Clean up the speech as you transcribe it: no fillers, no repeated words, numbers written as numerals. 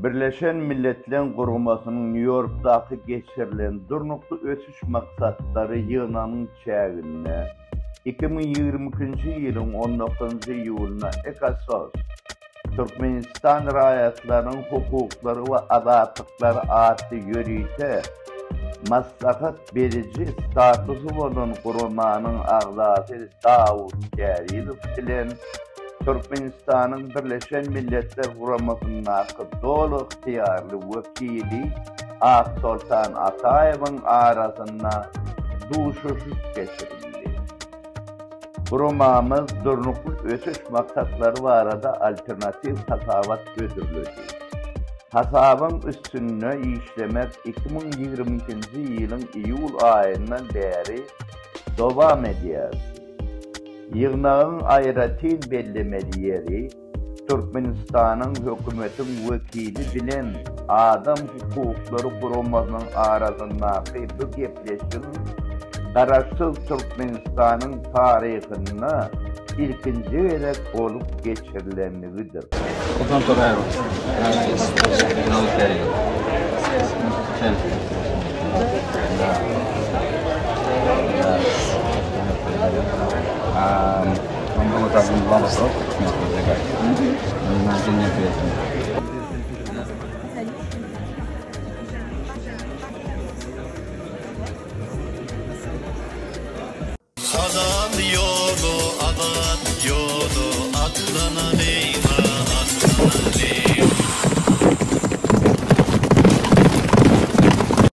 Birleşen Milletler Gurulmasynyň New Yorkdaky geçirilen durnukly ösüş maksatları ýygnanyň çäginde 2022-nji ýylyň 19-njy iýuluna ECOSOC Türkmenistan raýatlarynyň hukuklary we azatlyklary adly ýörüýte maslahat berici statusy bolan gurulmanyň agzasy Dawud Kärimow bilen Türkmenistanyň Birleşen Milletler Gurulmasynyň dolu ıhtiýarly wekili Sultan Ataýewiň arasynda duşuşyk geçirildi. Gurulmamyz durnukly ösüş maksatları barada alternativ tasabat götürildi. Hasabyň üstünne işlemek 2022-nji ýylyň iýul aýyndan beri dowam edýär. Ýygnagyň aýratil bellemeli ýeri Türkmenistanyň hökümetiň wekili bilen adam hukuklary gurulmasynyň arasyndaky bu gepleşiň garaşsyz Türkmenistanyň taryhyna ilkinji elek bolup geçirilenligidir. Adam yolu adat